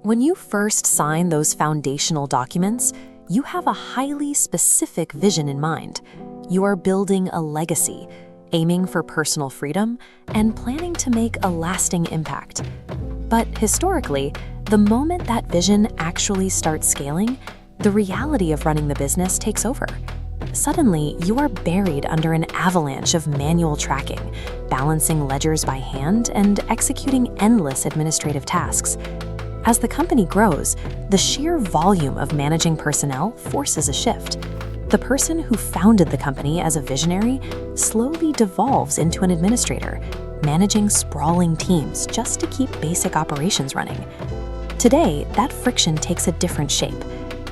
When you first sign those foundational documents, you have a highly specific vision in mind. You are building a legacy, aiming for personal freedom, and planning to make a lasting impact. But historically, the moment that vision actually starts scaling, the reality of running the business takes over. Suddenly, you are buried under an avalanche of manual tracking, balancing ledgers by hand and executing endless administrative tasks. As the company grows, the sheer volume of managing personnel forces a shift. The person who founded the company as a visionary slowly devolves into an administrator, managing sprawling teams just to keep basic operations running. Today, that friction takes a different shape.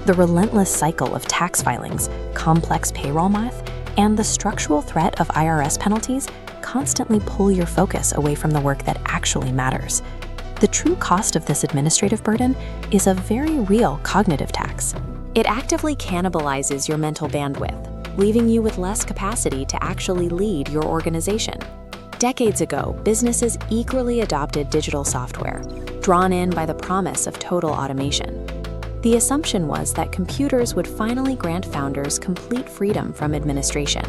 The relentless cycle of tax filings, complex payroll math, and the structural threat of IRS penalties constantly pull your focus away from the work that actually matters. The true cost of this administrative burden is a very real cognitive tax. It actively cannibalizes your mental bandwidth, leaving you with less capacity to actually lead your organization. Decades ago, businesses eagerly adopted digital software, drawn in by the promise of total automation. The assumption was that computers would finally grant founders complete freedom from administration.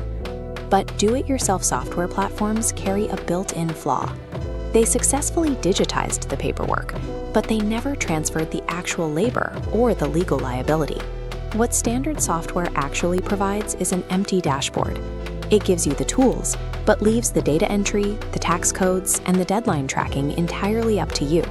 But do-it-yourself software platforms carry a built-in flaw. They successfully digitized the paperwork, but they never transferred the actual labor or the legal liability. What standard software actually provides is an empty dashboard. It gives you the tools, but leaves the data entry, the tax codes, and the deadline tracking entirely up to you,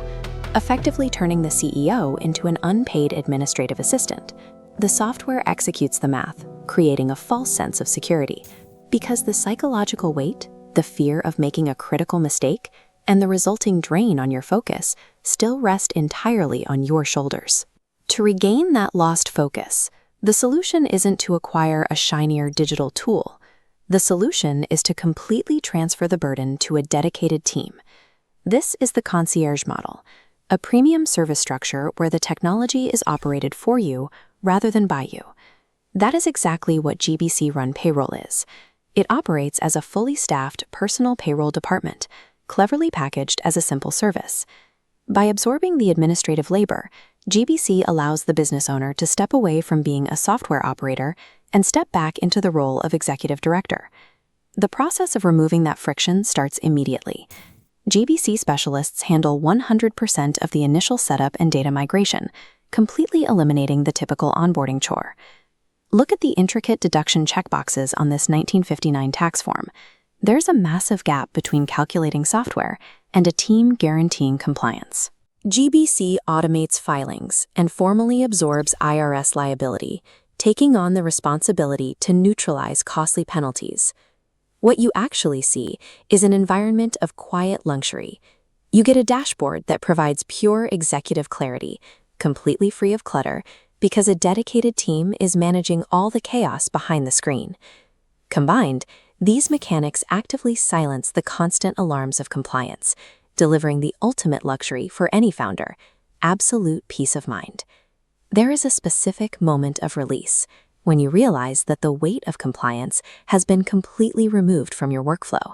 effectively turning the CEO into an unpaid administrative assistant. The software executes the math, creating a false sense of security, because the psychological weight, the fear of making a critical mistake, and the resulting drain on your focus still rest entirely on your shoulders. To regain that lost focus, the solution isn't to acquire a shinier digital tool. The solution is to completely transfer the burden to a dedicated team. This is the concierge model, a premium service structure where the technology is operated for you rather than by you. That is exactly what GBC-run Payroll is. It operates as a fully staffed personal payroll department, cleverly packaged as a simple service. By absorbing the administrative labor, GBC allows the business owner to step away from being a software operator and step back into the role of executive director. The process of removing that friction starts immediately. GBC specialists handle 100% of the initial setup and data migration, completely eliminating the typical onboarding chore. Look at the intricate deduction checkboxes on this 1959 tax form. There's a massive gap between calculating software and a team guaranteeing compliance. GBC automates filings and formally absorbs IRS liability, taking on the responsibility to neutralize costly penalties. What you actually see is an environment of quiet luxury. You get a dashboard that provides pure executive clarity, completely free of clutter, because a dedicated team is managing all the chaos behind the screen. Combined, these mechanics actively silence the constant alarms of compliance, delivering the ultimate luxury for any founder, absolute peace of mind. There is a specific moment of release when you realize that the weight of compliance has been completely removed from your workflow.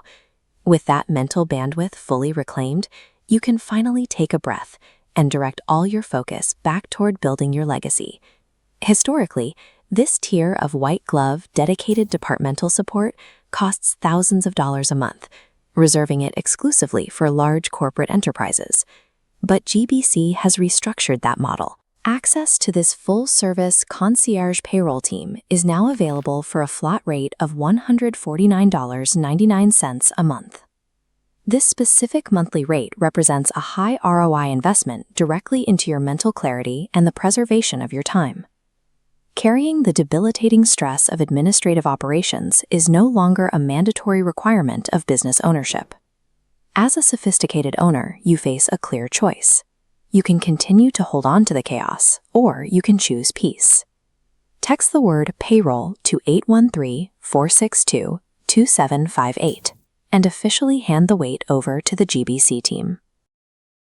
With that mental bandwidth fully reclaimed, you can finally take a breath and direct all your focus back toward building your legacy. Historically, this tier of white-glove, dedicated departmental support costs thousands of dollars a month, reserving it exclusively for large corporate enterprises. But GBC has restructured that model. Access to this full-service concierge payroll team is now available for a flat rate of $149.99 a month. This specific monthly rate represents a high ROI investment directly into your mental clarity and the preservation of your time. Carrying the debilitating stress of administrative operations is no longer a mandatory requirement of business ownership. As a sophisticated owner, you face a clear choice. You can continue to hold on to the chaos, or you can choose peace. Text the word payroll to 813-462-2758 and officially hand the weight over to the GBC team.